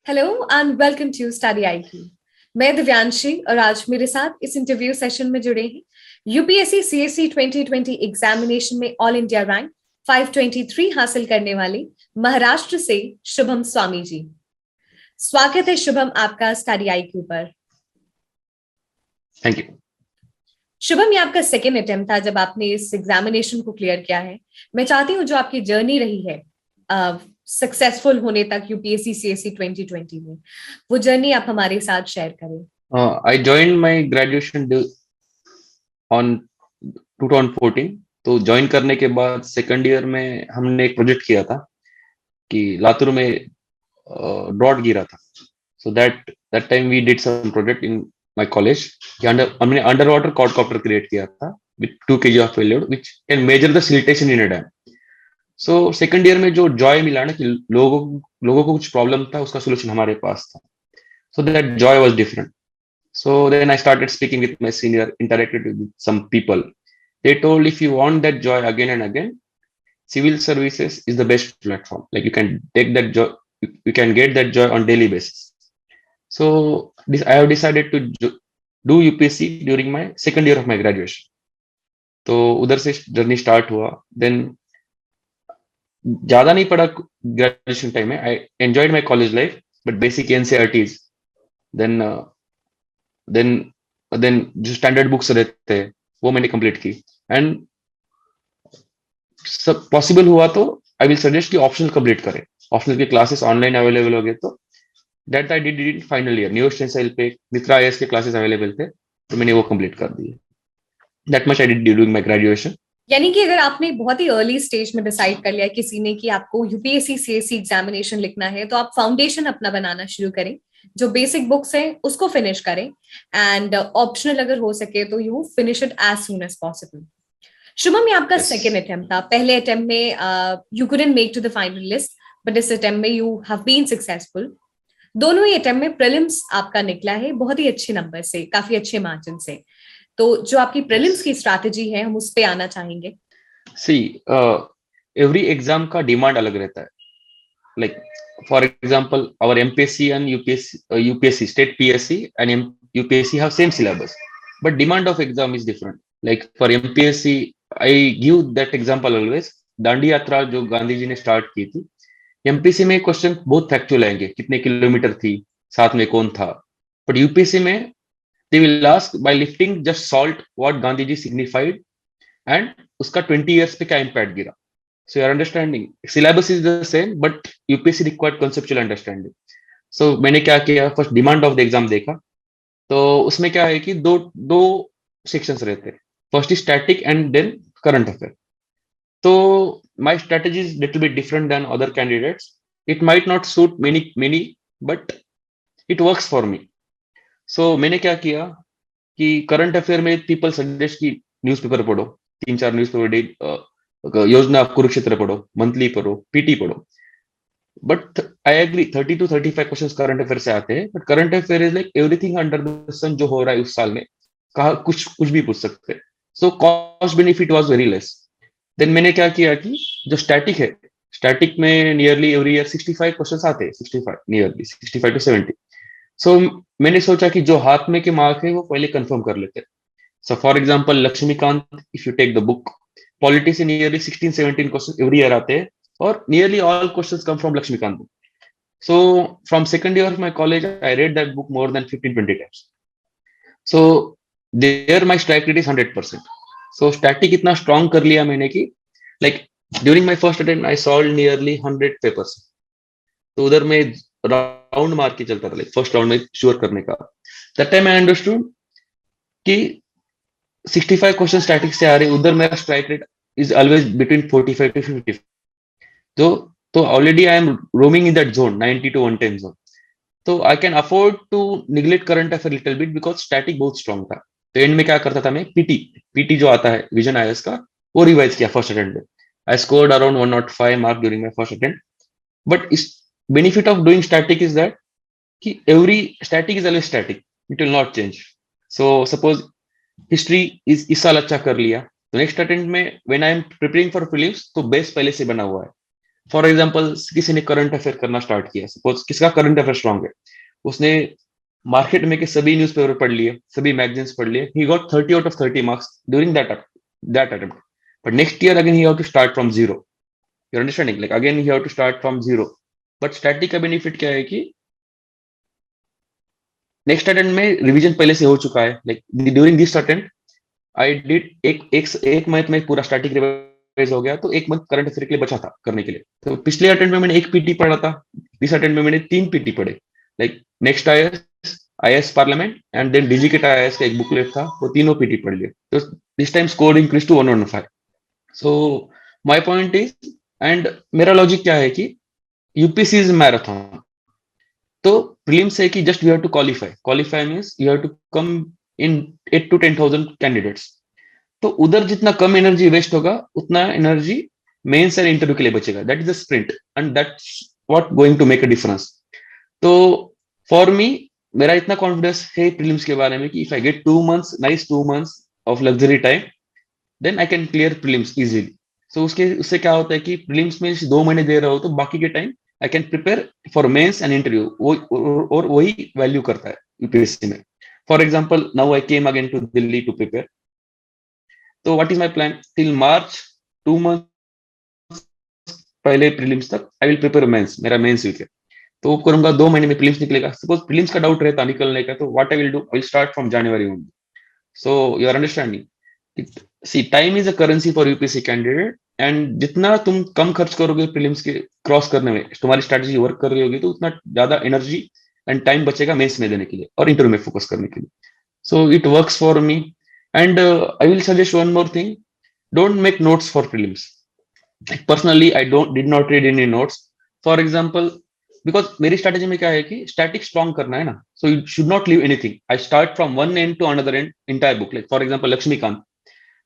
Hello and welcome to Study IQ. मैं दिव्यांशी और आज मेरे साथ इस इंटरव्यू सेशन में जुड़े हैं यूपीएससी सीएससी 2020 एग्जामिनेशन में ऑल इंडिया रैंक 523 हासिल करने वाले महाराष्ट्र से शुभम स्वामी जी। स्वागत है शुभम आपका स्टडी आईक्यू पर। Thank you. शुभम, ये आपका सेकेंड अटेम्प्ट था जब आपने इस एग्जामिनेशन को क्लियर किया है। मैं चाहती हूँ जो आपकी जर्नी रही है सक्सेसफुल होने तक यूपीएससी सीएससी 2020 में, वो जर्नी आप हमारे साथ शेयर करें। I join my graduation on 2014। तो ज्वाइन करने के बाद सेकंड ईयर में हमने एक प्रोजेक्ट किया था कि लातूर में ड्रॉट गिरा था। So that time we did some project in my college. हमने अंडर वाटर क्वाडकॉप्टर क्रिएट किया था with 2 kg of payload which can measure the siltation in a dam. So second year में जो जॉय मिला ना कि लोगों को कुछ प्रॉब्लम था, उसका सोल्यूशन हमारे पास था। So that Joy was different. So then I started speaking with my senior, interacted with some people. They told if you want that joy again and again, civil services is the best platform. Like you can take that joy, you can get that joy on daily basis. So I have decided to do UPSC during my second year of my graduation. तो उधर से journey start हुआ। Then ज्यादा नहीं पढ़ा graduation time में। I enjoyed my college life but basic NCERTs. Then then then जो standard books रहते हैं वो मैंने कंप्लीट की। एंड सब पॉसिबल हुआ तो आई विल सजेस्ट कि ऑप्शनल कंप्लीट करें। ऑप्शनल के क्लासेस ऑनलाइन अवेलेबल हो गए तो that I did in final year. New स्टेंसाइल पे मित्रा आईएएस के क्लासेस अवेलेबल थे तो मैंने वो कंप्लीट कर दिए। That much I did during my graduation. यानी कि अगर आपने बहुत ही अर्ली स्टेज में डिसाइड कर लिया किसी ने कि आपको यूपीएससी सीएससी एग्जामिनेशन लिखना है, तो आप फाउंडेशन अपना बनाना शुरू करें। जो बेसिक बुक्स है उसको फिनिश करें एंड ऑप्शनल अगर हो सके तो you finish it as soon as possible. Shubham, ये आपका सेकेंड अटेम्प्ट था। पहले अटेम्प्ट में you couldn't make to the final list, but इस अटेम्प्ट में यू हैव बीन सक्सेसफुल। दोनों ही अटेम्प्ट में प्रीलिम्स आपका निकला है बहुत ही अच्छे नंबर से, काफी अच्छे मार्जिन से। तो जो आपकी प्रीलिम्स की स्ट्रैटेजी है हम उस पे आना चाहेंगे। सी एवरी एग्जाम का डिमांड अलग रहता है। Like for example our MPSC and UPSC state PSC and UPSC have same syllabus but demand of exam is different. Like for MPSC I give that example always, Dandi यात्रा जो गांधी जी ने start की थी। MPC में question बहुत factual आएंगे, कितने kilometre थी, साथ में कौन था। बट यूपीएससी में they will ask by lifting just salt what Gandhi ji signified and उसका 20 years पे क्या impact गिरा। So your understanding syllabus is the same, but UPSC required conceptual understanding. So मैंने क्या किया, first demand of the exam देखा। तो उसमें क्या है कि दो दो सेक्शंस रहते हैं, first is static and then current affair. तो my strategy is little bit different than other candidates. It might not suit many but it works for me. So मैंने क्या किया कि करंट अफेयर में पीपल सजेस्ट की newspaper पढ़ो, 3-4 newspaper, योजना कुरुक्षेत्र पढ़ो, मंथली पढ़ो, पीटी पढ़ो। But I agree 30 to 35 questions current affair से आते हैं, but current affair is like everything under the sun जो हो रहा है उस साल में, कहा कुछ भी पूछ सकते हैं। So cost benefit was very less. Then मैंने क्या किया कि जो स्टैटिक है, स्टैटिक में नियरली एवरी ईयर 65 क्वेश्चंस आते हैं, 65 नियरली 65 to 70। सो मैंने सोचा कि जो हाथ में के मार्क है वो पहले कंफर्म कर लेते हैं। So for example Laxmikanth, if you take the book, polity से नियरली 16-17 क्वेश्चन एवरी ईयर आते हैं और nearly all questions come from Lakshmikant book. So from second year of my college, I read that book more than 15-20 times. So there my strike rate is 100%. So static इतना strong कर लिया मैंने कि like during my first attempt I solved nearly 100 papers. तो उधर में round मार के चलता था, like फर्स्ट राउंड में श्योर करने का। That time I understood कि 65 क्वेश्चन स्टैटिक से आ रहे, उधर मेरा strike rate is always between 45 to 50। तो already I am roaming in that zone 90 to 110 zone. तो I can afford to neglect current affair little bit because static बहुत strong था। तो एंड में क्या करता था मैं, पीटी जो आता है विजन आईएएस का, वो रिवाइज किया फर्स्ट अटेम्प्ट में। I scored around 105 mark during my first attempt. But इस benefit of doing static is that कि every static is always static, it will not change. So suppose history इस साल अच्छा कर लिया तो नेक्स्ट अटेम्प्ट में when I am preparing for prelims तो बेस पहले से बना हुआ है। फॉर एग्जाम्पल किसी ने करंट अफेयर करना स्टार्ट किया, सपोज किसका करंट अफेयर स्ट्रांग है, उसने मार्केट में के सभी न्यूज़पेपर पढ़ लिए, सभी मैगजीन्स पढ़ लिए, he got 30 out of 30 marks during that attempt. But next year again he have to start from zero. You understanding, like again he have to start from zero. But static का benefit क्या है कि next attempt में revision पहले से हो चुका है. Like during this attempt I did एक मंथ में पूरा स्टैटिक रिवाइज हो गया, तो एक मंथ करंट अफेयर के लिए बचा था करने के लिए. तो पिछले अटेम्प्ट में मैंने एक पीटी पढ़ा था, इस अटेम्प्ट में मैंने 3 पीटी पढ़े. Like next IAS parliament and then डीजीकेट आईएएस का एक बुकलेट था, वो तीनों पीटी पढ़ लिए. तो this time score increase to 115. So my point is, and मेरा लॉजिक क्या है कि यूपीएससी इज मैराथन. तो प्रीलिम्स है कि just you have to qualify means you have to come in 8 to 10,000 candidates. तो उधर जितना कम एनर्जी वेस्ट होगा, उतना एनर्जी मेंस एंड इंटरव्यू के लिए बचेगा. That is the sprint and that's what going to make a difference. तो for me, मेरा इतना कॉन्फिडेंस है प्रीलिम्स के बारे में कि if I get 2 months, nice 2 months of luxury time, then I can clear prelims easily. So उससे क्या होता है कि प्रीलिम्स में 2 महीने दे रहा हो, तो बाकी के time I can prepare for mains and interview. और वही वैल्यू करता है यूपीएससी में. For example, now I came again to Delhi to prepare. तो what is my plan till March, 2 months पहले प्रीलिम्स तक आई विल प्रिपेयर मेंस. मेरा mains weak है, तो वो करूंगा. 2 महीने में प्रीलिम्स निकलेगा. सपोज प्रीलिम्स का डाउट रहता निकलने का, तो what I will do, I will start from January only. So you are understanding. See, time is a currency for UPSC candidate. And जितना तुम कम खर्च करोगे प्रीलिम्स के क्रॉस करने में, तुम्हारी स्ट्रैटेजी वर्क कर रही होगी, तो उतना ज्यादा एनर्जी एंड टाइम बचेगा मेंस में देने के लिए और इंटरव्यू में फोकस करने के लिए. So it works for me. And I will suggest one more thing, don't make notes for prelims. Like personally, I did not read any notes. For example, because मेरी strategy में क्या है कि static strong करना है ना, so you should not leave anything. I start from one end to another end, entire book. Like for example,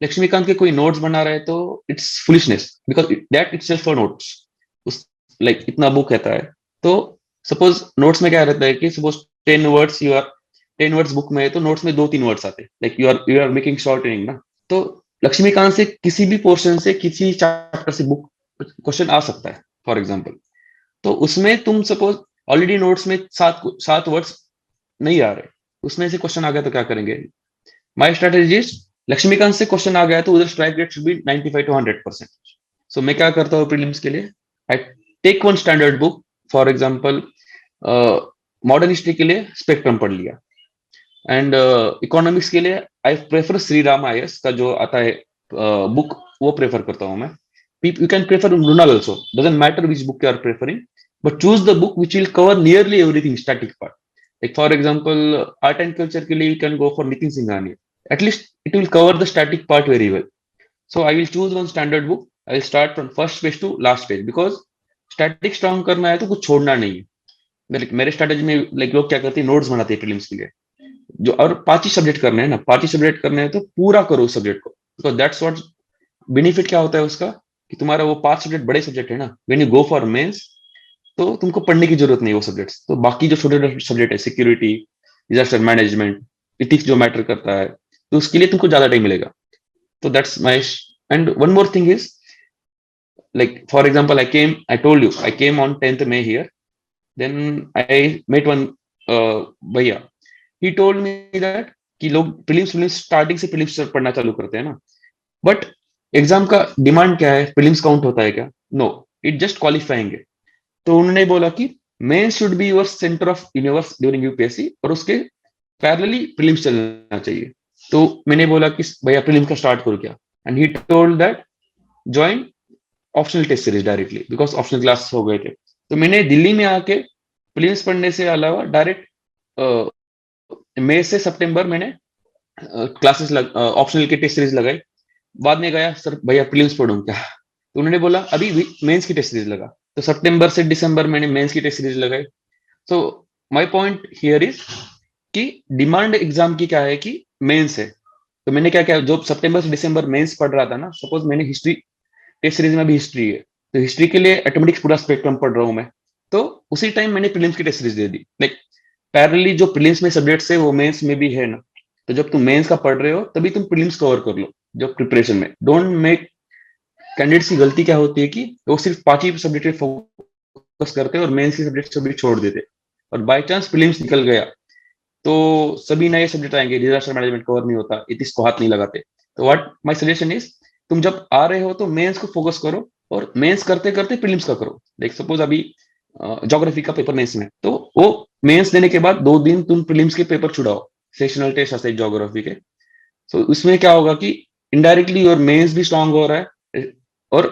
Laxmikant के कोई notes बना रहे हैं, तो it's foolishness because that itself for notes. उस like इतना book रहता है, तो suppose notes में क्या रहता है कि suppose 10 words you are 10 words book में है, तो notes में 2-3 words आते हैं. Like you are making shortening ना. तो लक्ष्मीकांत से किसी भी पोर्शन से किसी चैप्टर से बुक क्वेश्चन आ सकता है फॉर एग्जांपल. तो उसमें तुम सपोज ऑलरेडी नोट्स में 7 वर्ड्स नहीं आ रहे, उसमें से क्वेश्चन आ गया तो क्या करेंगे. माय स्ट्रेटेजी इज, लक्ष्मीकांत से क्वेश्चन आ गया तो उधर strike rate should be 95 to 100%. So मैं क्या करता हूँ प्रीलिम्स के लिए, I take one standard book. For example, modern history के लिए स्पेक्ट्रम पढ़ लिया. एंड इकोनॉमिक्स के लिए I prefer Shri Ram IAS का जो आता है बुक, वो प्रेफर करता हूँ मैं. You can prefer Mrinal also, doesn't matter which book you are preferring, but choose the book which will cover nearly everything static part. Like for example, art and culture के लिए you can go for Nitin Singhania. At least it will cover the static part very well. So I will choose one standard book. I will start from first page to last page, because static strong करना है तो कुछ छोड़ना नहीं है. मेरे strategy में like लोग क्या करते हैं, नोट्स बनाते हैं प्रीलिम्स के लिए. जो और 5 ही सब्जेक्ट करने हैं ना, 5 ही सब्जेक्ट करने हैं, तो पूरा करो उस सब्जेक्ट को. बिकॉज दैट्स व्हाट बेनिफिट क्या होता है उसका, कि तुम्हारा वो 5 सब्जेक्ट बड़े सब्जेक्ट है ना, when you go for mains, तो तुमको पढ़ने की जरूरत नहीं वो सब्जेक्ट्स. तो बाकी जो छोटे सब्जेक्ट है, सिक्योरिटी, डिजास्टर मैनेजमेंट, इथिक्स जो मैटर करता है, तो उसके लिए तुमको ज्यादा टाइम मिलेगा. तो that's my. And one more thing is, like for example, I told you I came on 10th May here. Then I met one भैया. He told me that कि लोग प्रीलिम्स स्टार्टिंग से प्रीलिम्स पढ़ना चालू करते हैं ना, बट एग्जाम का डिमांड क्या है, प्रीलिम्स काउंट होता है क्या? नो, इट जस्ट क्वालिफाइंग है. तो उन्होंने बोला कि mains should be your centre of universe during UPSC, और उसके पैरेलली प्रीलिम्स चलना चाहिए. तो मैंने बोला कि भैया प्रीलिम्स का स्टार्ट करो क्या, and he told that join optional test series directly, because optional class हो गए थे. तो मैंने दिल्ली में आके प्रीलिम्स पढ़ने से अलावा डायरेक्ट मई से सितंबर मैंने क्लासेस ऑप्शनल के टेस्ट सीरीज लगाई. बाद में गया, सर भैया प्रीलिम्स पढ़ूं क्या, तो उन्होंने बोला अभी मेंस की टेस्ट सीरीज लगा. तो सितंबर से दिसंबर मैंने मेंस की टेस्ट सीरीज लगाई. तो माय पॉइंट हियर इज कि डिमांड एग्जाम की क्या है कि मेंस है. तो मैंने क्या किया, जो सितंबर से दिसंबर मेंस पढ़ रहा था ना, सपोज मैंने हिस्ट्री टेस्ट सीरीज में भी हिस्ट्री है, तो हिस्ट्री के लिए ऑटोमेटिक पूरा स्पेक्ट्रम पढ़ रहा हूँ मैं, तो उसी टाइम मैंने प्रीलिम्स की टेस्ट सीरीज दे दी. लाइक पैरेलली जो प्रीलिम्स में सब्जेक्ट्स है वो मेंस में भी है ना, तो जब तुम मेंस का पढ़ रहे हो तभी तुम प्रीलिम्स कवर कर लो जो प्रिपरेशन में. डोंट मेक कैंडिडेट्स की गलती क्या होती है कि वो सिर्फ 5 ही सब्जेक्ट पे फोकस करते हैं और मेंस की सब्जेक्ट सभी छोड़ देते, और बाय चांस प्रीलिम्स निकल गया तो सभी नए सब्जेक्ट आएंगे, डिजास्टर मैनेजमेंट कवर नहीं होता, इतिहास को हाथ नहीं लगाते। तो व्हाट माय सजेशन इज, तुम जब आ रहे हो तो मेंस को फोकस करो, और मेंस करते करते प्रीलिम्स का करो। लाइक सपोज अभी ज्योग्राफी का पेपर मेंस में, तो वो मेंस देने के बाद 2 दिन तुम प्रीलिम्स के पेपर छुड़ाओ, सेशनल टेस्ट ऐसे ज्योग्राफी के। तो उसमें क्या होगा कि इनडायरेक्टली योर मेंस भी स्ट्रांग हो रहा है, और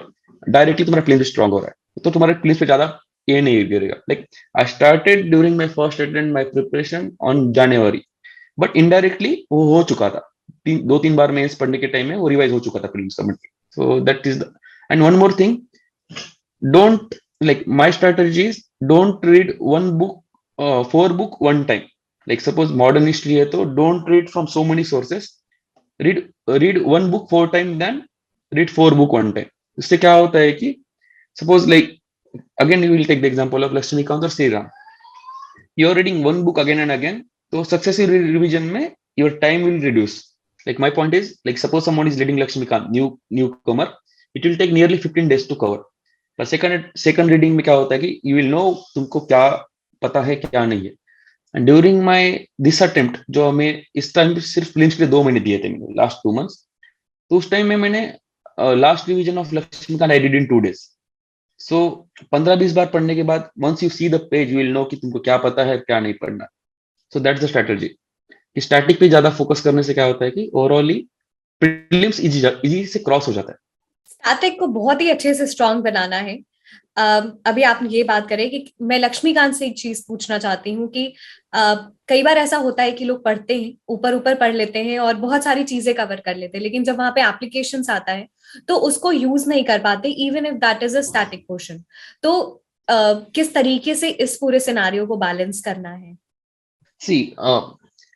डायरेक्टली तुम्हारा प्रीलिम्स भी स्ट्रांग हो रहा है, तो तुम्हारे प्रीलिम्स पे ज्यादा ये नहीं गिरेगा। Like I started during my first attempt my preparation on January, but indirectly वो हो चुका था, 2-3 बार मेंस पढ़ने के टाइम में वो रिवाइज हो चुका था प्रीलिम्स का। So that is the, and one more thing, don't, like my strategy is don't read one book, 4 book one time. Like suppose modern history है तो don't read from so many sources, read one book 4 times, then read 4 book one time. इससे क्या होता है कि suppose like again you will take the example of Lakshmikant or Sri Ram, you are reading one book again and again, तो successive revision में your time will reduce. Like my point is, like suppose someone is reading Lakshmikant, newcomer, it will take nearly 15 days to cover. पर second reading में क्या होता है कि you will no तुमको क्या पता है क्या नहीं है। And during my this attempt, जो हमें इस टाइम सिर्फ प्रीलिम्स के लिए 2 महीने दिए थे मैंने, लास्ट 2 मंथ्स, तो उस टाइम में मैंने last revision of Laxmikanth I did in 2 days। So 15-20 बार पढ़ने के बाद once you see the page, you will know कि तुमको क्या पता है क्या नहीं पढ़ना। सो दैट्स द स्ट्रेटजी, कि स्टैटिक पे ज्यादा फोकस करने से क्या होता है कि ओवरऑली प्रीलिम्स इजी से क्रॉस हो जाता है। स्टैटिक को बहुत ही अच्छे से स्ट्रांग बनाना है। अभी आपने ये बात करें कि मैं लक्ष्मीकांत से एक चीज पूछना चाहती हूँ कि कई बार ऐसा होता है कि लोग पढ़ते हैं, ऊपर ऊपर पढ़ लेते हैं और बहुत सारी चीजें कवर कर लेते हैं, लेकिन जब वहां पे एप्लीकेशंस आता है तो उसको यूज नहीं कर पाते, even if that is a static portion. तो किस तरीके से इस पूरे सिनारियो को बैलेंस करना है? See,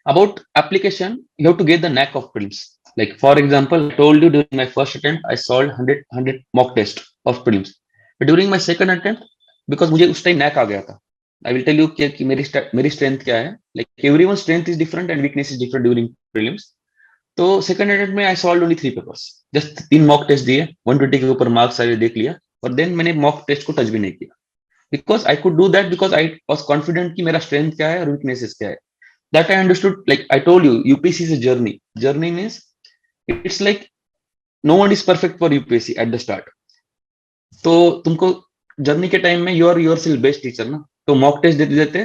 about application, you have to get the knack of prelims. Like for example, I told you during my first attempt, I solved 100 mock test of prelims. But during my second attempt, because मुझे उस time knack आ गया था, I will tell you कि मेरी strength क्या है. Like everyone's strength is different and weakness is different during prelims. तो second attempt में I solve only 3 papers, just 3 mock test दिए, 120 के ऊपर मार्क्स सारे देख लिया, और देन मैंने मॉक टेस्ट को टच भी नहीं किया, because I could do that, because I was confident कि मेरा स्ट्रेंथ क्या है और वीकनेसेस क्या है। That I understood. Like I told you, UPSC is a journey. Journey means it's like no one is perfect for UPSC at the start. तो तुमको journey के टाइम में you are yourself best teacher ना, तो mock test देते देते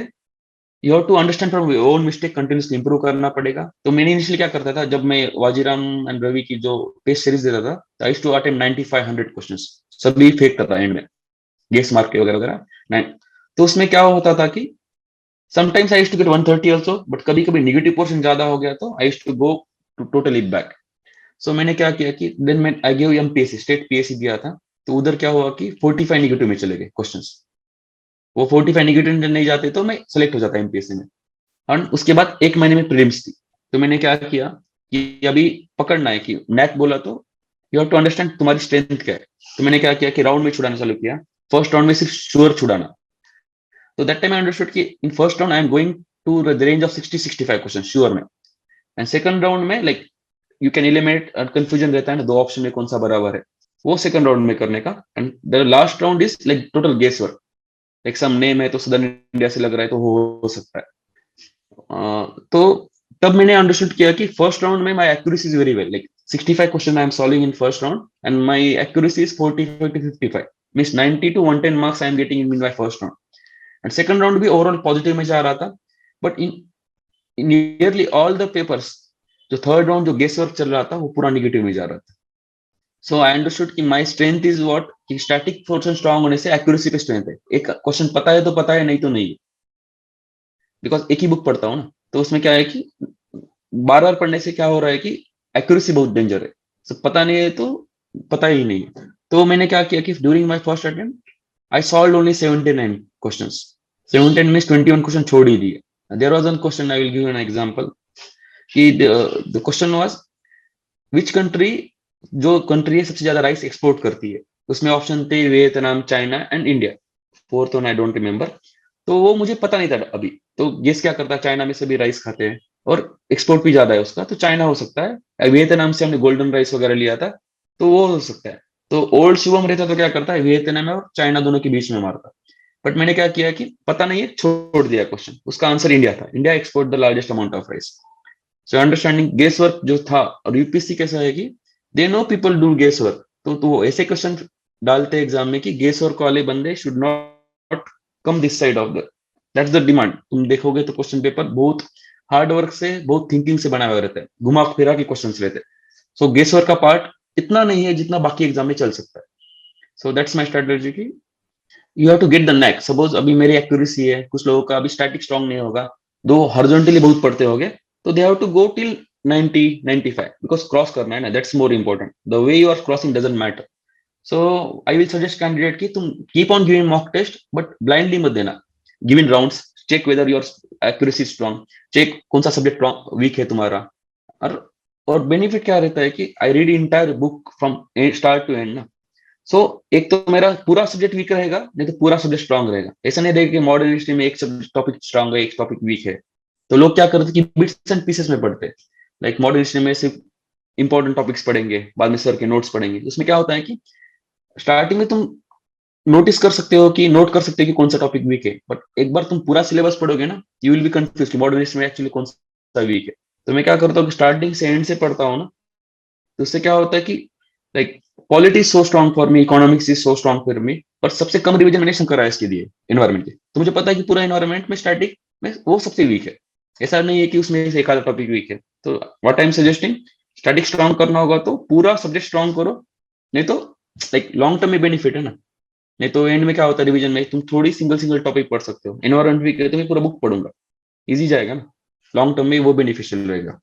you have to understand from your own mistake, continuously improve करना पड़ेगा। तो मैंने इनिशियली क्या करता था, जब मैं वाजीराम एंड रवि की जो टेस्ट सीरीज देता था, I used to attempt 9500 questions, सभी फेक था एंड में, गेस मार्क के वगैरह वगैरह। तो उसमें क्या होता था कि sometimes I used to get 130 also, but कभी कभी नेगेटिव पोर्शन ज्यादा हो गया तो I used to go to totally back. So मैंने क्या किया कि then मैं I gave MPSC state PSC दिया था, तो उधर क्या हुआ कि 45 नेगेटिव में चले गए क्वेश्चंस। वो 45 नेगेटिव नहीं जाते तो मैं सेलेक्ट हो जाता MPSC में। और उसके बाद 1 महीने में प्रीलिम्स थी, तो मैंने क्या किया कि अभी पकड़ना है कि नैक बोला तो यू हैव टू अंडरस्टैंड तुम्हारी स्ट्रेंथ क्या है। तो मैंने क्या किया कि राउंड में छुड़ाना चालू किया, फर्स्ट राउंड में सिर्फ sure छुड़ाना। So that time I understood कि in first round I am going to the range of 60-65 questions sure में, and second round में like you can eliminate confusion रहता है ना, 2 ऑप्शन में कौन सा बराबर है, वो सेकंड राउंड में करने का। And the last round is like total guess work, like some name है तो सदर्न इंडिया से लग रहा है तो हो सकता है। तो तब मैंने अंडरस्टूड किया कि फर्स्ट राउंड में my accuracy is very well, like 65 question I am solving in first round and my accuracy is 45 to 55, means 90 to 110 marks I am getting in my first round. And second round भी overall positive में जा रहा था, but in nearly all the papers जो third round जो guess work चल रहा था वो पूरा निगेटिव में जा रहा था। सो आई अंडरस्टूड कि माय स्ट्रेंथ इज व्हाट, कि स्टैटिक पोर्शन स्ट्रांग होने से एक्यूरेसी पे स्ट्रेंथ है। एक क्वेश्चन पता है तो पता है, नहीं तो नहीं, बिकॉज एक ही बुक पढ़ता हूँ ना, तो उसमें क्या है कि बार बार पढ़ने से क्या हो रहा है कि एक्यूरेसी बहुत डेंजर है। सब पता नहीं है तो पता ही नहीं है। तो मैंने क्या किया कि during my first attempt I solve only 79 questions. 79 means 21 question छोड़ ही दिए। There was one question, I will give an example, कि the question was which country, जो कंट्री है सबसे ज्यादा राइस एक्सपोर्ट करती है, उसमें ऑप्शन थे Vietnam, China and India, fourth one I don't remember. तो वो मुझे पता नहीं था अभी, तो गेस क्या करता, चाइना में सभी राइस खाते हैं और एक्सपोर्ट भी ज्यादा है उसका, तो चाइना हो सकता है। वियतनाम से हमने गोल्डन राइस वगैरह लिया था तो वो हो सकता है। तो ओल्ड शुभम रहता तो क्या करता है, वियतनाम और चाइना दोनों के बीच में मारता। बट मैंने क्या किया कि पता नहीं है, छोड़ दिया क्वेश्चन, उसका आंसर इंडिया था, India export the largest amount of rice. So understanding guess work जो था। और यूपीएससी कैसा है कि they know people do guess work, तो ऐसे क्वेश्चन डालते एग्जाम में कि गेस वर्क वाले बंदे should not come this side of the, that's the demand. तुम देखोगे तो क्वेश्चन पेपर बहुत हार्ड वर्क से, बहुत थिंकिंग से बना हुआ रहता है, घुमा फिरा के क्वेश्चन रहते हैं। सो गेस वर्क का पार्ट इतना नहीं है जितना बाकी एग्जाम में चल सकता है। सो दैट्स माई स्ट्रेटेजी की you have to get the neck. Suppose अभी मेरी एक्यूरेसी है, कुछ लोगों का अभी स्टैटिक स्ट्रांग नहीं होगा, दो हॉरिजॉन्टली बहुत पढ़ते होगे, तो they have to go till 90 95 because cross करना है ना, that's more important. The way you are crossing doesn't matter. So I will suggest candidate की तुम keep on giving mock test, but blindly मत देना। Give in rounds, check whether your accuracy strong, check कौन सा subject weak है तुम्हारा। और और बेनिफिट क्या रहता है कि I read entire book from start to end ना। सो एक तो मेरा पूरा सब्जेक्ट वीक रहेगा, नहीं तो पूरा सब्जेक्ट स्ट्रांग रहेगा। ऐसा नहीं रहेगा कि मॉडर्न हिस्ट्री में एक सब्जेक्ट टॉपिक स्ट्रांग है, एक टॉपिक वीक है। तो लोग क्या करते हैं कि बिट्स एंड पीसेस में पढ़ते हैं। लाइक मॉडर्न हिस्ट्री में सिर्फ इंपॉर्टेंट टॉपिक्स पढ़ेंगे, बाद में सर के नोट्स पढ़ेंगे। उसमें क्या होता है कि स्टार्टिंग में तुम नोटिस कर सकते हो कि नोट कर सकते हो कि कौन सा टॉपिक वीक है, बट एक बार तुम पूरा सिलेबस पढ़ोगे ना, यू विल बी कंफ्यूज कि मॉडर्न हिस्ट्री में एक्चुअली कौन सा वीक है। तो मैं क्या करता हूँ कि स्टार्टिंग से एंड से पढ़ता हूँ ना, तो उससे क्या होता है कि like polity is so strong for me, economics is so strong for me, पर सबसे कम रिवीजन मैंने शंकर आयस की दी है एनवायरमेंट की। तो मुझे पता है कि पूरा एनवायरमेंट में स्टैटिक में वो सबसे वीक है। ऐसा नहीं है कि उसमें से एक आधा टॉपिक वीक है। तो what I am suggesting, static strong करना होगा तो पूरा सब्जेक्ट स्ट्रांग करो, नहीं तो लाइक लॉन्ग टर्म में बेनिफिट है ना। नहीं तो एंड में क्या होता है, रिवीजन में तुम थोड़ी सिंगल सिंगल टॉपिक पढ़ सकते हो। एनवायरमेंट वीक है तो मैं पूरा बुक पढ़ूंगा, इजी जाएगा ना, लॉन्ग टर्म में वो बेनिफिशियल रहेगा।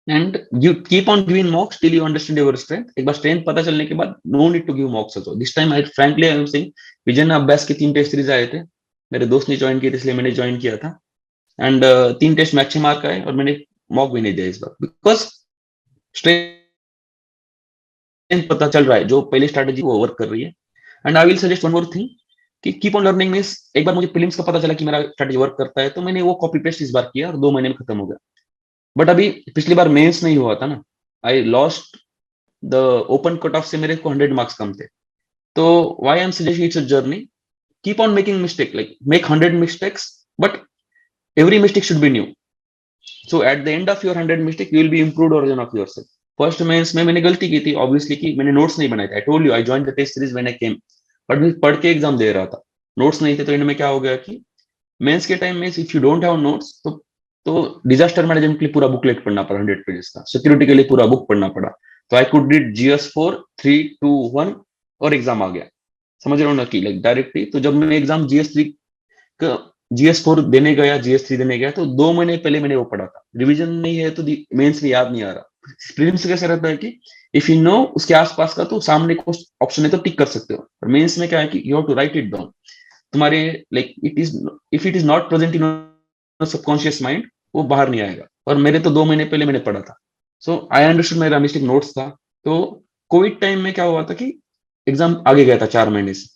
And you keep on giving mocks till you understand your strength. एक बार स्ट्रेंथ पता चलने के बाद no need to give mocks also. This time I frankly I am saying, Vision Abhyaas के 3 टेस्ट सीरीज आए थे, मेरे दोस्त ने ज्वाइन किया था इसलिए मैंने ज्वाइन किया था। एंड 3 टेस्ट में अच्छे मार्क आए और मैंने मॉक भी नहीं दिया इस बार, बिकॉज स्ट्रेंथ पता चल रहा है, जो पहली स्ट्रैटेजी वो वर्क कर रही है। And I will suggest one more thing कि कीप ऑन लर्निंग मींस, एक बार मुझे प्रीलिम्स का पता चला कि मेरा स्ट्रैटेजी वर्क करता है, तो मैंने वो कॉपी पेस्ट इस बार किया और 2 महीने में खत्म हो गया। बट अभी पिछली बार मेंस नहीं हुआ था ना, I lost the open cut off से मेरे को 100 मार्क्स कम थे। तो why I am suggesting, it's a journey, keep on making mistake, like make 100 mistakes, but every mistake should be new. So at the end of your 100 mistake you will be improved version of yourself. First mains में मैंने गलती की थी obviously, कि मैंने notes नहीं बनाए थे। I told you I join the test series when I came, but मैं पढ़ के एग्जाम दे रहा था, नोट्स नहीं थे। तो इनमें क्या हो गया कि मेंस के टाइम में if you don't have notes तो डिजास्टर मैनेजमेंट के लिए पूरा बुकलेट पढ़ना पड़ा 100 पेजेस का, सिक्योरिटी के लिए पूरा बुक पढ़ना पड़ा। तो आई कुड रीड GS4 3 2 1 और एग्जाम आ गया। समझ रहे हो ना कि लाइक डायरेक्टली। तो जब मैं एग्जाम GS3 का GS4 देने गया, GS3 देने गया, तो 2 महीने पहले मैंने वो पढ़ा था। रिवीजन नहीं है तो मेंस में याद नहीं आ रहा। प्रीलिम्स कैसे रहता है कि इफ यू नो उसके आसपास का, तो सामने कुछ ऑप्शन है तो टिक कर सकते हो। और मेंस में क्या है कि you have to write it down. तुम्हारे like it is, if it is not present in subconscious mind, वो बाहर नहीं आएगा। और मेरे तो 2 महीने पहले मैंने पढ़ा था। सो आई अंडरस्टूड मेरा मिस्टेक नोट्स था। तो कोविड टाइम में क्या हुआ था कि एग्जाम आगे गया था 4 महीने से,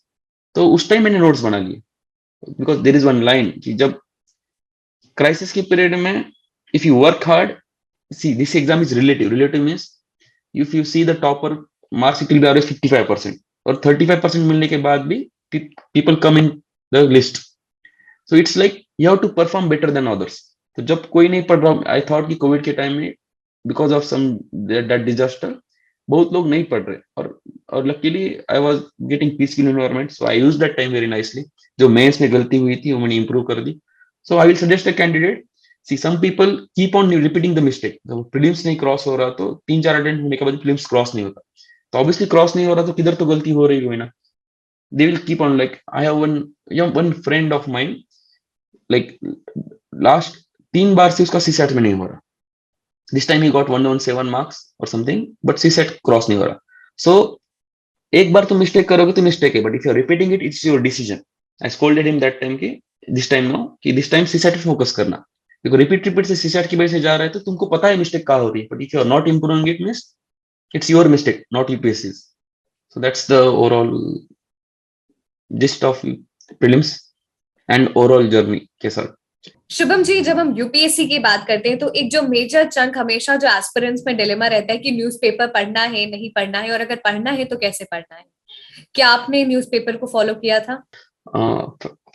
तो उस टाइम मैंने नोट्स बना लिए। Because there is one line कि जब क्राइसिस के पीरियड में if you work hard, see this exam is relative, relative means if you see the topper marks it will be average 55%, और 35% मिलने के बाद भी people come in the list. So it's like you have to perform better than others. तो जब कोई नहीं पढ़ रहा, आई थॉट कि कोविड के टाइम में because of some that disaster बहुत लोग नहीं पढ़ रहे, और luckily I was getting peaceful environment, so I used that time very nicely. जो मेंस में गलती हुई थी वो मैंने इंप्रूव कर दी। So I will suggest a candidate, see some people keep on repeating the mistake. जब प्रीलिम्स नहीं क्रॉस हो रहा तो 3 4 अटेम्प्ट होने के बाद प्रीलिम्स क्रॉस नहीं होता, तो ऑब्वियसली क्रॉस नहीं हो रहा तो किधर तो गलती हो रही हुई ना। They will keep on, like I have one friend of mine, like last 3 बार से उसका सीसैट में नहीं हो रहा। This time he got 117 marks और समथिंग, बट सीसैट क्रॉस नहीं हो रहा। सो एक बार तुम मिस्टेक करोगे तो मिस्टेक है, but if you are repeating it, it's your decision. I scolded him that time कि दिस टाइम नो, कि दिस टाइम सीसैट पे फोकस करना। देखो रिपीट रिपीट से सीसैट की वजह से जा रहा है तो तुमको पता है मिस्टेक कहाँ हो रही है, but if you are not improving it means it's your mistake, not UPSC. So that's the overall gist of prelims and overall journey के साथ। शुभम जी, जब हम यूपीएससी की बात करते हैं तो एक जो मेजर चंक हमेशा जो एस्पिरेंट्स में डिलेमा रहता है कि न्यूज़पेपर पढ़ना है नहीं पढ़ना है, और अगर पढ़ना है तो कैसे पढ़ना है। क्या आपने न्यूज़पेपर को फॉलो किया था?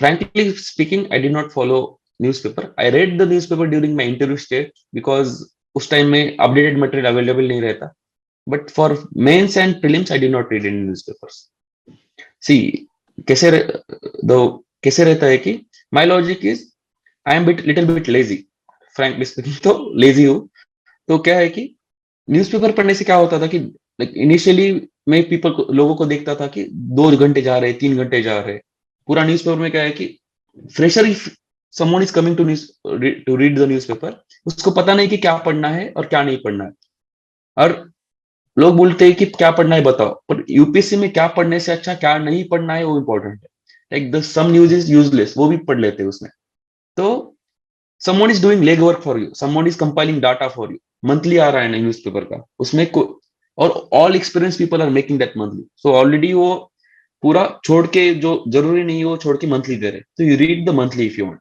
Frankly speaking, I did not follow newspaper. I read the newspaper during my interview stage because उस टाइम में updated material available नहीं रहता. But for mains and prelims, I did not read any newspapers. See, कैसे the कैसे रहता है कि my logic is I am little bit lazy. Frankly speaking, तो lazy हूँ. तो क्या है कि न्यूज़पेपर पढ़ने से क्या होता था कि लाइक इनिशियली मैं लोगों को देखता था कि 2 घंटे जा रहे, 3 घंटे जा रहे. पूरा न्यूज़पेपर में क्या है कि fresher if someone is coming to read the newspaper, उसको पता नहीं कि क्या पढ़ना है और क्या नहीं पढ़ना है. और लोग बोलते हैं कि क्या पढ़ना है बताओ, पर यूपीएससी में क्या पढ़ने से अच्छा क्या नहीं पढ़ना है वो इंपॉर्टेंट है. Like the some news is useless, वो भी पढ़ लेते हैं उसमें. तो someone is doing legwork for you, someone is compiling data for you. Monthly आ रहा है ना न्यूज़पेपर का, उसमें और all experience people are making that monthly, so already वो पूरा छोड़ के, जो जरूरी नहीं है वो छोड़ के मंथली दे रहे, तो you read the monthly if you want.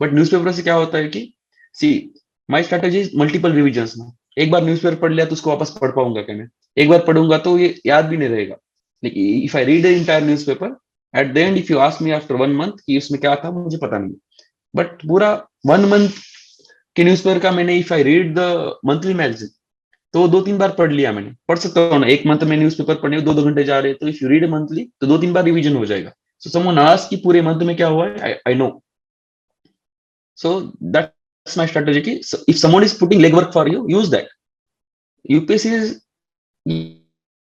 But newspaper से क्या होता है कि see my strategy is multiple revisions ना. एक बार न्यूज़पेपर पढ़ लिया तो उसको वापस पढ़ पाऊंगा क्या मैं? एक बार पढ़ूंगा तो ये याद भी नहीं रहेगा. If I read the entire newspaper, eight the and if you ask me after 1 month कि उसमें क्या था, मुझे पता नहीं. बट पूरा 1 मंथ के न्यूज़पेपर का मैंने, if I read the monthly magazine, तो 2-3 बार पढ़ लिया. मैंने पढ़ सकता हूँ ना, एक मंथ में न्यूज़पेपर पढ़ने 2-2 घंटे जा रहे हैं, तो इफ यू रीड मंथली तो 2-3 बार रिवीजन हो जाएगा. सो समवन आस्क कि पूरे मंथ में क्या हुआ है, I know. So that's my strategy कि if someone is putting leg work for you, use that. UPSC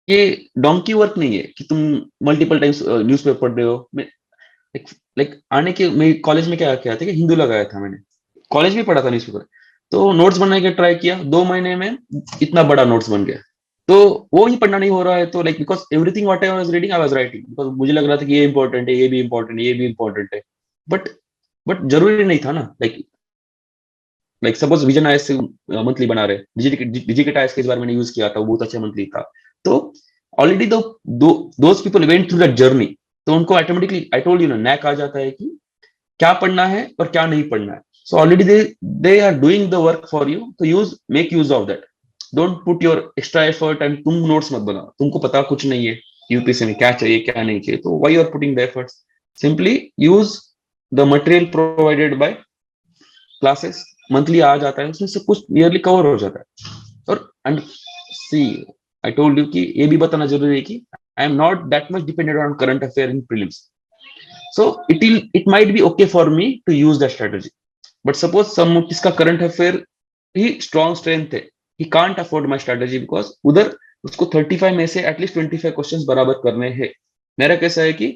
ये डोंकी वर्क नहीं है कि तुम मल्टीपल टाइम्स न्यूज़पेपर पढ़ रहे हो. लाइक आने के मैं कॉलेज में क्या किया था कि हिंदू लगाया था मैंने, कॉलेज में पढ़ा था न्यूज़पेपर, तो नोट्स बनाने का ट्राई किया. 2 महीने में इतना बड़ा नोट्स बन गया. तो वो ही पढ़ना नहीं हो रहा है, तो like because everything what I was reading I was writing, because मुझे लग रहा था कि ये इंपॉर्टेंट है, ये भी इंपॉर्टेंट है, ये भी इंपॉर्टेंट है. बट जरूरी नहीं था ना. Like suppose vision IAS monthly बना रहे, डिजिकेट आईएएस के इस बार मैंने यूज किया था, वो बहुत अच्छा मंथली था. तो already those people went through that journey, तो उनको ऑटोमेटिकली आई टोल्ड यू ना नैक आ जाता है कि क्या पढ़ना है और क्या नहीं पढ़ना है. So already they are doing the work for you, तो make use of that. Don't put your extra effort and तुम नोट्स मत बनाओ, तुमको पता कुछ नहीं है यूपीएससी में क्या चाहिए क्या नहीं चाहिए, तो why you are putting the efforts. Simply use the material provided by classes. Monthly आ जाता है, उसमें से कुछ नियरली कवर हो जाता है. और and see I told you कि ये भी बताना जरूरी है कि I am not that much dependent on current affair in prelims. So it might be okay for me to use that strategy. But suppose किसका current affair ही strong strength है, he can't afford my strategy because उधर उसको 35 में से at least 25 questions बराबर करने हैं. मेरा कैसा है कि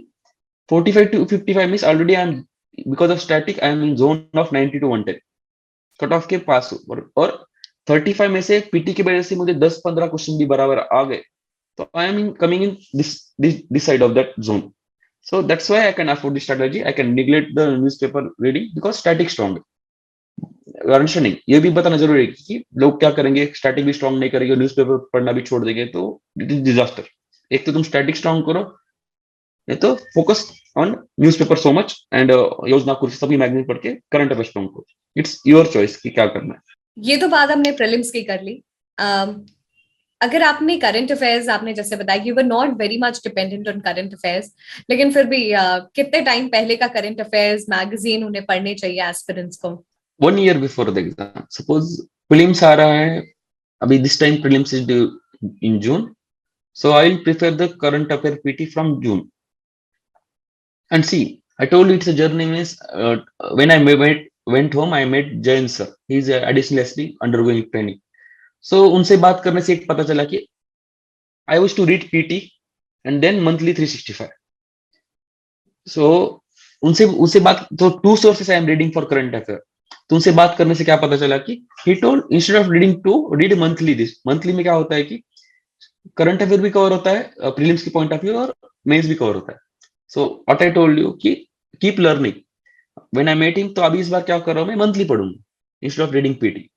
45 to 55 means already I M, because of static I am in zone of 90 to 110 cut off के पास हूँ. और 35 में से पीटी की वजह से मुझे 10-15 क्वेश्चन भी बराबर आ गए, तो I am in coming in this side of that zone. So that's why I can afford this strategy. I can neglect the newspaper reading because static strong है. अंडरस्टैंडिंग ये भी बताना जरूरी है कि लोग क्या करेंगे, स्टैटिक भी स्ट्रांग नहीं करेंगे, न्यूज़पेपर पढ़ना भी छोड़ देंगे, तो इट इज डिजास्टर. एक तो तुम स्टैटिक स्ट्रांग करो, नहीं तो focus on newspaper so much and योजना कुर्सी सभी मैगजीन पढ़ के करंट अफेयर स्ट्रांग करो. इट्स योर चॉइस कि क्या करना है. ये तो बात हमने प्रीलिम्स की कर ली. अगर आपने करंट अफेयर्स, आपने जैसे बताया कि you were not very much dependent on current affairs, लेकिन फिर भी कितने टाइम पहले का करंट अफेयर्स मैगजीन उन्हें पढ़ने चाहिए एस्पिरेंट्स को? 1 year before the exam. Suppose prelims आ रहा है अभी, this time prelims is in June, so I will prefer the current affair PT from June. And see, I told you it's a journey. Means when I went home, I met Jain sir. He's a additional SP undergoing training. So उनसे बात करने से एक पता चला कि I used to read PT and then monthly 365. So उनसे उनसे बात, तो 2 sources I am reading for current affair. तो उनसे बात करने से क्या पता चला कि he told instead of reading to read monthly this. Monthly में क्या होता है कि करंट अफेयर भी कवर होता है प्रीलिम्स की पॉइंट ऑफ व्यू, और मेंस भी कवर होता है. So what I told you कि keep learning. When I met him, तो अभी इस बार क्या कर रहा हूँ, मैं मंथली पढ़ूंगा इंस्टेड ऑफ रीडिंग पीटी.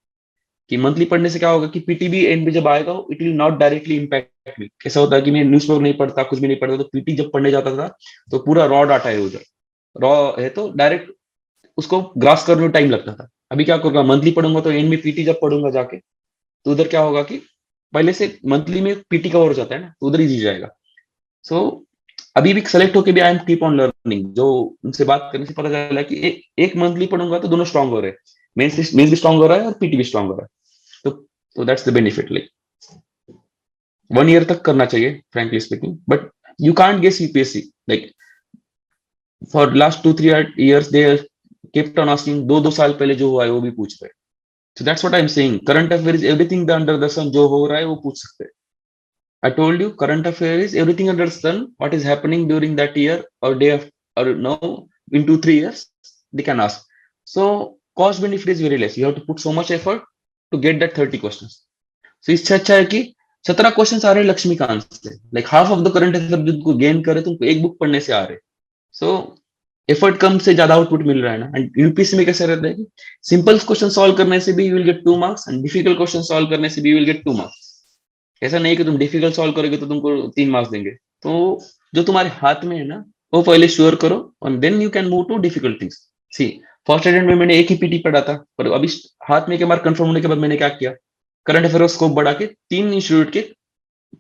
कि मंथली पढ़ने से क्या होगा कि पीटी भी एंड में जब आएगा it will not directly impact me. कैसा होता है कि मैं न्यूज़पेपर नहीं पढ़ता, कुछ भी नहीं पढ़ता, तो पीटी जब पढ़ने जाता था तो पूरा रॉ डाटा है उधर, रॉ है, तो डायरेक्ट उसको ग्रास करने में टाइम लगता था। अभी क्या करूंगा, मंथली पढ़ूंगा तो एंड में पीटी जब पढ़ूंगा जाके, तो उधर क्या होगा कि पहले से मंथली में पीटी कवर हो जाता है ना, तो उधर इजी जाएगा। सो अभी भी सेलेक्ट होके भी I am keep on learning. जो उनसे बात करने से पता चला कि एक मंथली पढ़ूंगा तो दोनों स्ट्रांग हो रहे हैं, मेंस भी स्ट्रांग हो रहा है और पीटी भी स्ट्रांग हो रहा है। तो that's the benefit. Like 1 year तक करना चाहिए frankly speaking, but you can't guess UPSC. Like for last 2-3 years they kept on asking, 2-2 साल पहले जो हुआ है वो भी पूछ रहे। So that's what I am saying, current affair is everything under the sun, जो हो रहा है वो पूछ सकते हैं। I told you current affair is everything under the sun. What is happening during that year or day of, or now in 2-3 years, they can ask. So cost benefit is very less. You have to put so much effort to get that 30 questions. So इससे अच्छा है कि 17 question आ रहे हैं लक्ष्मीकांत से, like half of the current affair जिनको gain करे तुमको एक बुक पढ़ने से आ रहे। सो एफर्ट कम से ज्यादा आउटपुट मिल रहा है ना। एंड यूपीएससी में कैसे रहता है कि सिंपल क्वेश्चन सॉल्व करने से भी you will get 2 marks and difficult question solve करने से भी यू विल गेट 2 marks। ऐसा नहीं कि तुम डिफिकल्ट सॉल्व करोगे तो तुमको 3 marks देंगे। तो जो तुम्हारे हाथ में है ना वो पहले श्योर करो और then you can move to difficult things. See first attempt में मैंने एक ही पीटी पढ़ा था, पर अभी हाथ में के मार्क कंफर्म होने के बाद मैंने क्या किया, करंट अफेयर स्कोप बढ़ा के 3 इंस्टीट्यूट के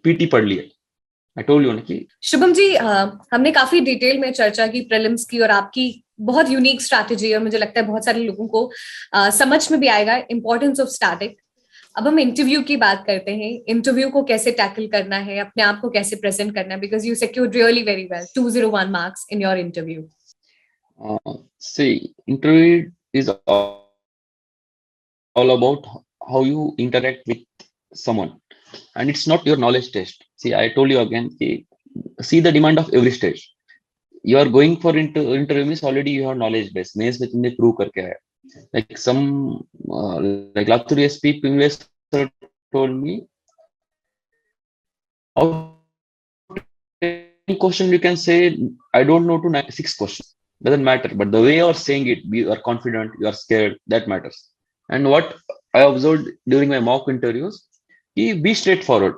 पीटी पढ़ लिए। आई टोल्ड यू ना कि शुभम जी, हमने काफी डिटेल में चर्चा की प्रीलिम्स की, और आपकी बहुत यूनिक स्ट्रैटेजी, और मुझे लगता है बहुत सारे लोगों को समझ में भी आएगा इंपॉर्टेंस ऑफ स्टैटिक। अब हम इंटरव्यू की बात करते हैं, इंटरव्यू को कैसे टैकल करना है, अपने आप को कैसे प्रेजेंट करना है, because you secured really very well 201 marks in your interview. see, interview is all about how you interact with someone, and it's not your knowledge test. See, I told you again, see the demand of every stage. You are going for interview means already you have knowledge base, means में तुमने prove करके आया। Like some like Latur SP investor told me, out of question you can say I don't know to 96 questions, doesn't matter, but the way you are saying it, you are confident, you are scared, that matters. And what I observed during my mock interviews, be straightforward.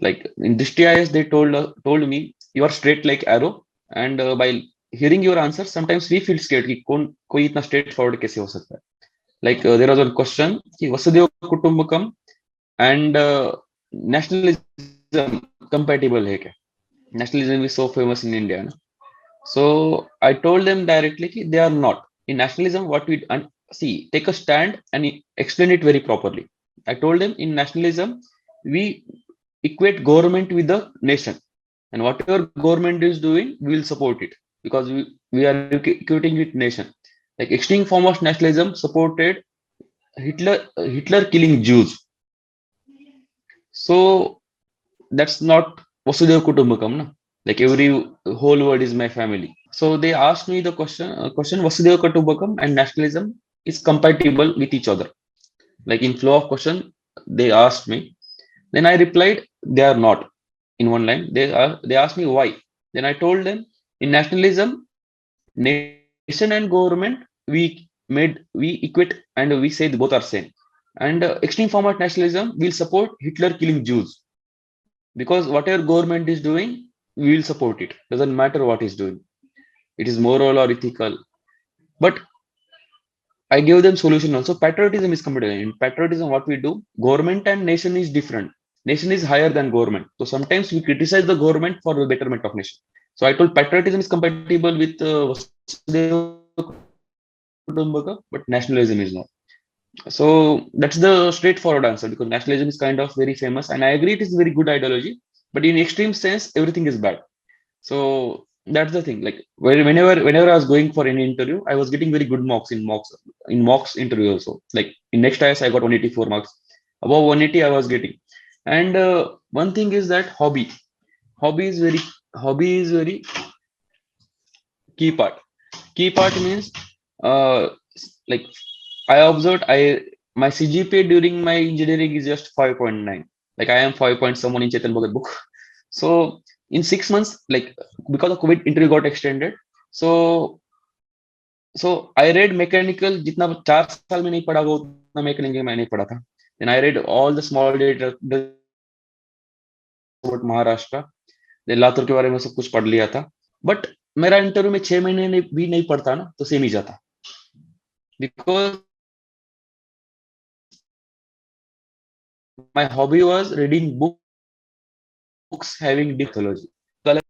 Like in Drishti IAS, they told me you are straight like arrow, and by hearing your answer, sometimes we feel scared कि कोई इतना straightforward कैसे हो सकता है। Like there was one question कि वसुधैव कुटुंबकम and nationalism compatible है क्या? Nationalism is so famous in India, na? So I told them directly कि they are not. In nationalism, what we see, take a stand and explain it very properly. I told them in nationalism, we equate government with the nation, and whatever government is doing, we will support it because we are equating with nation. Like extreme form of nationalism supported Hitler killing Jews. So that's not Vasudhaiva Kutumbakam, na? Like every whole world is my family. So they asked me the question Vasudhaiva Kutumbakam and nationalism is compatible with each other. Like in flow of question, they asked me. Then I replied, they are not, in one line. They asked me why. Then I told them in nationalism, nation and government we equate and we say both are same. And extreme form of nationalism will support Hitler killing Jews because whatever government is doing, we will support it. Doesn't matter what is doing. It is moral or ethical. But I gave them solution also. Patriotism is compatible. In patriotism, what we do, government and nation is different. Nation is higher than government. So sometimes we criticize the government for the betterment of nation. So I told patriotism is compatible with Vasudhaiva Kutumbakam, but nationalism is not. So that's the straightforward answer because nationalism is kind of very famous, and I agree it is a very good ideology. But in extreme sense, everything is bad. So that's the thing. Like whenever I was going for any interview, I was getting very good marks in mocks interview also. Like in next IS, I got 184 marks. Above 180, I was getting. And one thing is that hobby is very key part. Key part means like I observed my CGPA during my engineering is just 5.9. Like I am 5 point someone in Chetan Bhagat book. So in 6 months, like because of COVID, interview got extended. So I read mechanical जितना 4 साल में नहीं पढ़ा वो उतना mechanical में नहीं पढ़ा था. Then I read all the small data about Maharashtra. Then Latur के बारे में सब कुछ पढ़ लिया था. But मेरा इंटरव्यू में 6 महीने भी नहीं पढ़ता ना तो सेम ही जाता. because my hobby was reading books having deep mythology.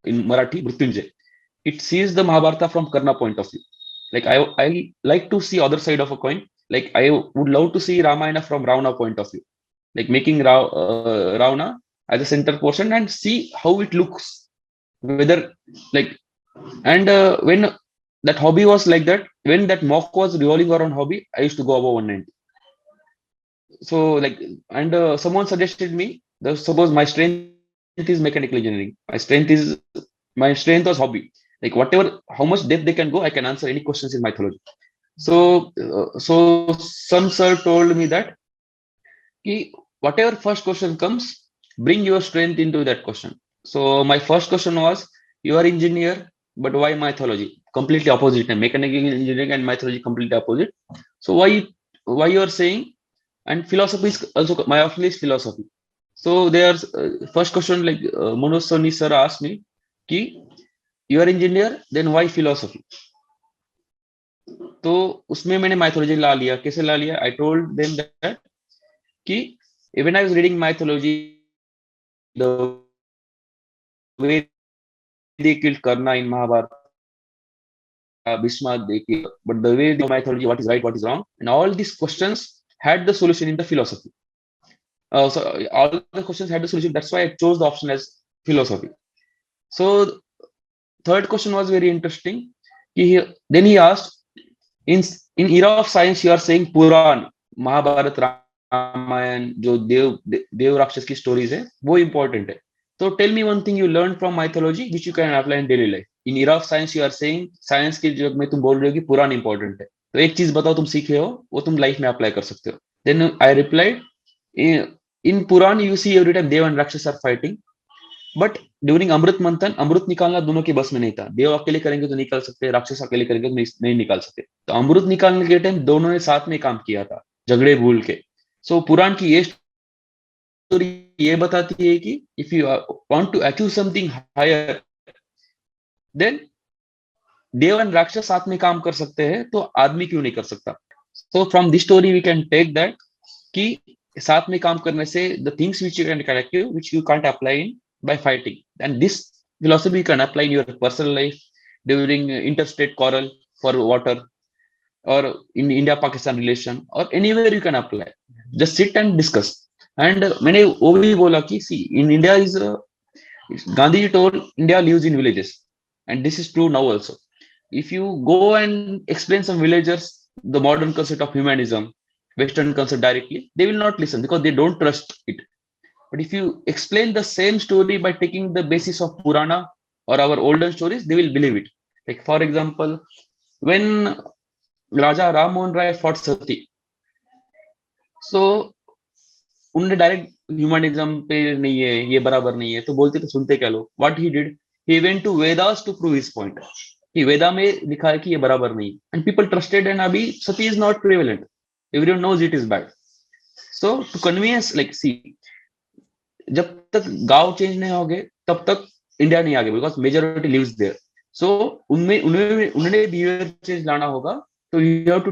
In Marathi, Mrityunjay. It sees the Mahabharata from Karna point of view. Like I like to see other side of a coin. Like I would love to see Ramayana from Ravana point of view. Like making Ravana as a center portion and see how it looks. Whether like and when that hobby was like that, when that mock was revolving around hobby, I used to go above 190. So like and someone suggested me the suppose my strength is mechanical engineering, my strength was hobby, like whatever how much depth they can go I can answer any questions in mythology. So some sir told me that ki, whatever first question comes, bring your strength into that question. So my first question was, you are engineer but why mythology? Completely opposite, and mechanical engineering and mythology completely opposite. So why you are saying? And philosophy is also my option is philosophy. So there's first question like Manoj Soni sir asked me कि you are engineer then why philosophy? तो उसमें मैंने mythology ला लिया. कैसे ला लिया? I told them that कि when I was reading mythology, the way they killed Karna in Mahabharata, Bhishma, they killed, but the way the mythology, what is right, what is wrong, and all these questions had the solution in the philosophy. So all the questions had the solution. That's why I chose the option as philosophy. So third question was very interesting. Then he asked, in era of science, you are saying Puran, Mahabharat, Ramayan, जो देव राक्षस की stories है, वो important है. So tell me one thing you learned from mythology which you can apply in daily life. In era of science, you are saying science के जग में तुम बोल रहे हो कि पुराण important है. तो एक चीज बताओ तुम सीखे हो, वो तुम लाइफ में अप्लाई कर सकते हो. Then I replied, in Puran you see every time Dev and Rakshas are fighting. But during अमृत मंथन अमृत निकालना दोनों के बस में नहीं था. देव अकेले करेंगे तो निकाल सकते, राक्षस अकेले करेंगे तो नहीं निकाल सकते. तो अमृत निकालने के टाइम दोनों ने साथ में काम किया था, झगड़े भूल के. सो पुराण की ये स्टोरी ये बताती है कि if you want to achieve something higher, then देव एंड राक्षस साथ में काम कर सकते हैं, तो आदमी क्यों नहीं कर सकता? So from this story we can take that कि साथ में काम करने से the things which you can collective which you can't apply in by fighting, and this philosophy you can apply in your personal life during interstate quarrel for water, or in India Pakistan relation, or anywhere you can apply. Just sit and discuss. And मैंने वो भी बोला कि see in India is Gandhi told India lives in villages, and this is true now also. If you go and explain some villagers the modern concept of humanism, Western concept directly, they will not listen because they don't trust it. But if you explain the same story by taking the basis of Purana or our older stories, they will believe it. Like for example, when Raja Ram Mohan Rai fought Sati, so उन्होंने direct humanism पे नहीं है, ये बराबर नहीं है, तो बोलते तो सुनते क्या लोग. What he did, he went to Vedas to prove his point कि वेदा में लिखा है कि ये बराबर नहीं, एंड पीपल ट्रस्टेड. एंड अभी sati is not prevalent, everyone knows it is bad. So to convenience like see, जब तक गांव चेंज नहीं होंगे तब तक इंडिया नहीं आगे, because majority lives there. So उनमें उन्होंने बिहेवियर चेंज लाना होगा. तो you have to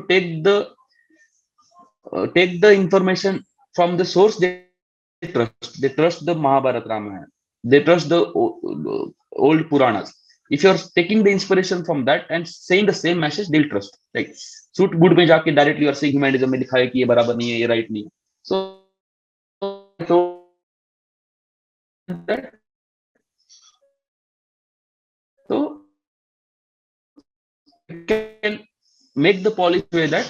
take the information from the source they trust the Mahabharata, Ramayana, they trust the old Puranas. If you are taking the inspiration from that and saying the same message, they'll trust. Like suit good में जाके directly और saying humanism में दिखाया कि ये बराबर नहीं है, ये राइट नहीं है. So that, so can make the policy way that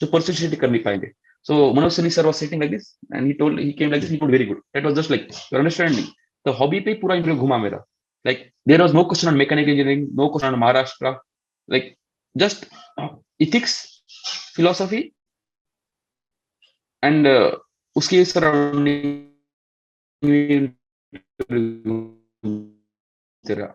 जो परसिस्टेंट कर नहीं पाएंगे. So Manoj Soni sir was sitting like this and he came like this, he told very good. That was just like your understanding. The hobby पे पूरा interview घुमा मेरा. Like there was no question on mechanical engineering, no question on Maharashtra, like just ethics, philosophy, and उसके surrounding तेरा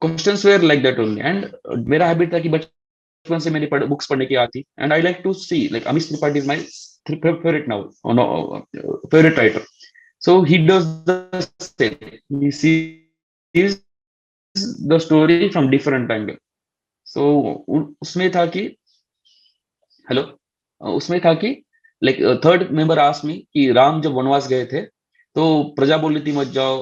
questions were like that only. And मेरा habit था कि बचपन से मेरी बुक्स पढ़ने की आती. And I like to see like Amit Tripathi is my favorite now, or no, favorite writer. So he does the same. He sees the story from different angle. So उसमें था कि हेलो, उसमें था कि like third member asked me कि राम जब वनवास गए थे तो प्रजा बोल रही थी मत जाओ,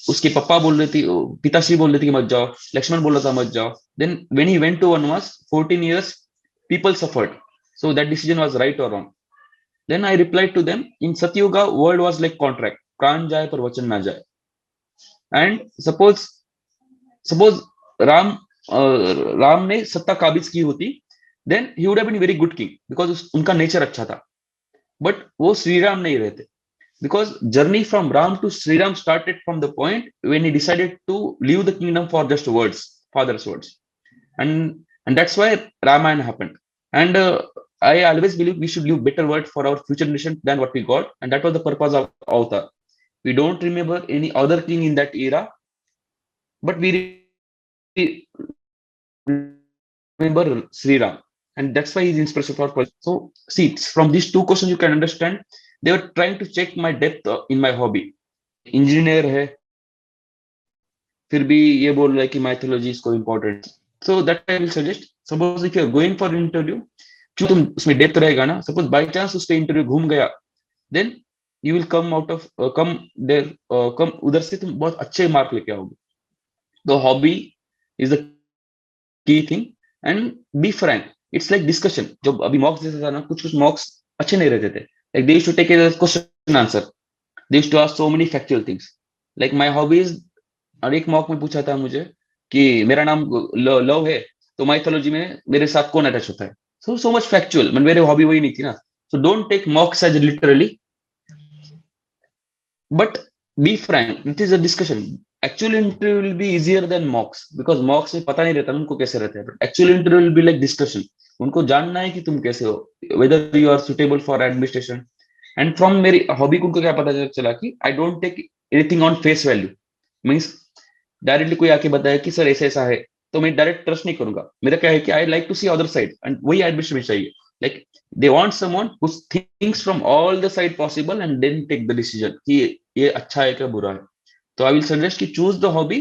उसके पापा बोल रहे थी, पिताश्री बोल रहे थे कि मत जाओ, लक्ष्मण बोल रहा था मत जाओ. Then when he went to वनवास 14 years people suffered, so that decision was right or wrong? Then I replied to them, in Satyuga world was like contract, प्राण जाए पर वचन ना जाए. And suppose राम राम ने सत्ता काबिज की होती, then he would have been very good king because उनका नेचर अच्छा था. बट वो श्री राम नहीं रहते, because journey from Ram to Sri Ram started from the point when he decided to leave the kingdom for just words, father's words, and that's why Ramayana happened. And I always believe we should leave better word for our future generation than what we got, and that was the purpose of Avatar. We don't remember any other king in that era, but we remember Sri Ram, and that's why he's inspiration for us. So see, from these two questions you can understand they were trying to check my depth in my hobby. Engineer है फिर भी ये बोल रहा है कि mythology इसको important. So that I will suggest, suppose if you are going for interview, जो तुम उसमें डेप्थ रहेगा ना, सपोज बाय चांस उसका इंटरव्यू घूम गया, then you will come out of come there come उधर से तुम बहुत अच्छे मार्क लेके आओगे. तो hobby is the key thing. And be frank, it's like discussion. जब अभी मॉक्स देता था ना, कुछ कुछ मॉक्स अच्छे नहीं रहते थे, like they used to take as question answer, they used to ask so many factual things. Like my hobbies, और एक मॉक में पूछा था मुझे कि मेरा नाम लव है तो माइथोलॉजी में मेरे साथ कौन अटैच होता है. सो मच फैक्चुअल, मेरे हॉबी वही नहीं थी ना. So don't take mocks as literally, but be frank, it is a discussion. Actual interview will be easier than mocks, because mocks में पता नहीं रहता उनको कैसे रहते हैं, but actual interview will be like discussion. उनको जानना है कि तुम कैसे हो, whether you are suitable for administration. And from मेरी हॉबी को उनको क्या पता चला कि I don't take anything on face value. Means directly कोई आके बताया कि सर ऐसा ऐसा है, तो मैं डायरेक्ट ट्रस्ट नहीं करूंगा. मेरा क्या है कि I like to see other side, and वही एडमिशन में चाहिए. Like they want someone who thinks from all the side possible and then take the decision कि ये अच्छा है क्या बुरा है. तो आई विल सजेस्ट कि choose the hobby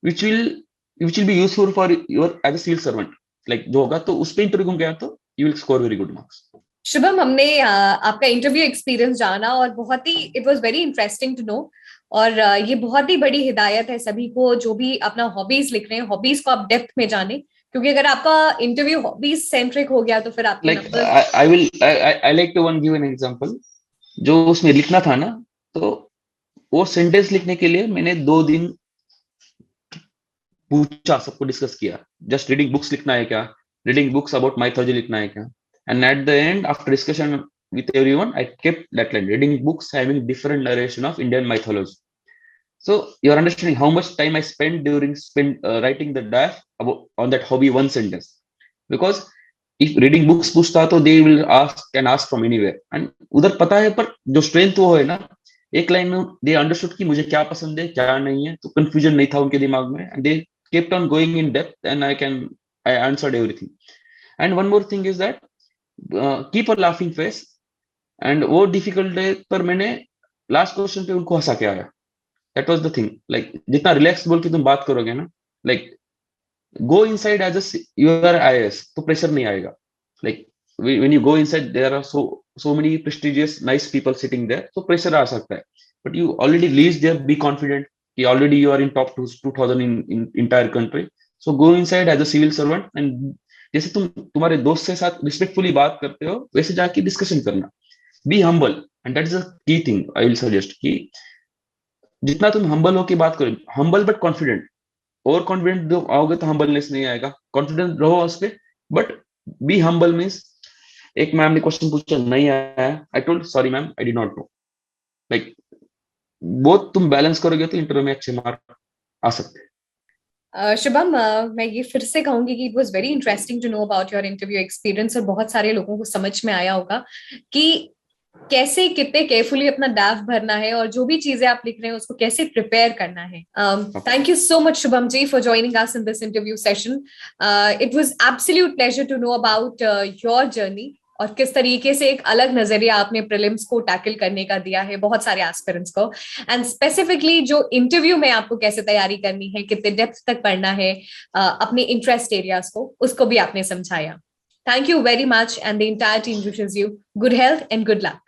which will be useful for your as a civil servant. Like जो होगा तो उस पे इंटरव्यू गया तो you will score very good marks. Shubham, हमने आपका इंटरव्यू एक्सपीरियंस जाना और बहुत ही it was very interesting to know. और ये बहुत ही बड़ी हिदायत है सभी को जो भी अपना हॉबीज लिख रहे हैं, हॉबीज को आप डेप्थ में जाने, क्योंकि अगर आपका इंटरव्यू हॉबीज सेंट्रिक हो गया तो फिर आपके like I like to one give an example. जो उसमें लिखना था ना, तो वो सेंटेंस लिखने के लिए मैंने 2 दिन पूछा, सबको डिस्कस किया. जस्ट रीडिंग बुक्स लिखना है क्या, रीडिंग बुक्स अबाउट माइथोलॉजी लिखना है क्या. And eight the and after discussion with everyone, I kept that line, reading books having different narration of Indian mythology. So you're understanding how much time I spent during writing the draft about on that hobby one sentence. Because if reading books पूछता तो they will ask from anywhere. And उधर पता है, पर जो strength वो है ना, एक लाइन में they understood कि मुझे क्या पसंद है क्या नहीं है, तो confusion नहीं था उनके दिमाग में, and they kept on going in depth and I answered everything. And one more thing is that keep a laughing face. And वो डिफिकल्ट है, पर मैंने लास्ट क्वेश्चन पे उनको हंसा के आया. That was the thing. Like जितना रिलैक्स बोल के तुम बात करोगे ना, like go inside as a your IAS, तो प्रेशर नहीं आएगा. Like when you go inside there are so many prestigious nice people sitting there, so pressure आ सकता है. But you already lease there, be confident कि already you are in top 2000 in entire country. So go inside as a civil servant, and जैसे तुम तुम्हारे दोस्त के साथ रिस्पेक्टफुली बात करते हो, वैसे जाके डिस्कशन करना. Be humble, and that is a key thing I will suggest कि जितना तुम हम्बल होके बात करो, humble but confident. Over confident जो आओगे तो हम्बलनेस नहीं आएगा. कॉन्फिडेंट रहो उस पे, बट बी हम्बल. मीन्स एक मैम ने क्वेश्चन पूछा नहीं आया, I told sorry ma'am I did not know. Like बहुत तुम बैलेंस करोगे तो इंटरव्यू में अच्छे मार्क आ सकते हैं. शुभम, मैं ये फिर से कहूंगी कि it was very interesting to know about your interview experience, और बहुत सारे लोगों को समझ में आया होगा कि कैसे कितने केयरफुली अपना ड्राफ्ट भरना है और जो भी चीजें आप लिख रहे हैं उसको कैसे प्रिपेयर करना है. Thank you so much Shubham ji for joining us in this interview session. It was absolute pleasure to know about your journey. और किस तरीके से एक अलग नजरिया आपने प्रीलिम्स को टैकल करने का दिया है बहुत सारे एस्पिरेंट्स को, एंड स्पेसिफिकली जो इंटरव्यू में आपको कैसे तैयारी करनी है, कितने डेप्थ तक पढ़ना है, अपने इंटरेस्ट एरियाज को, उसको भी आपने समझाया. Thank you very much, and the entire team wishes you good health and good luck.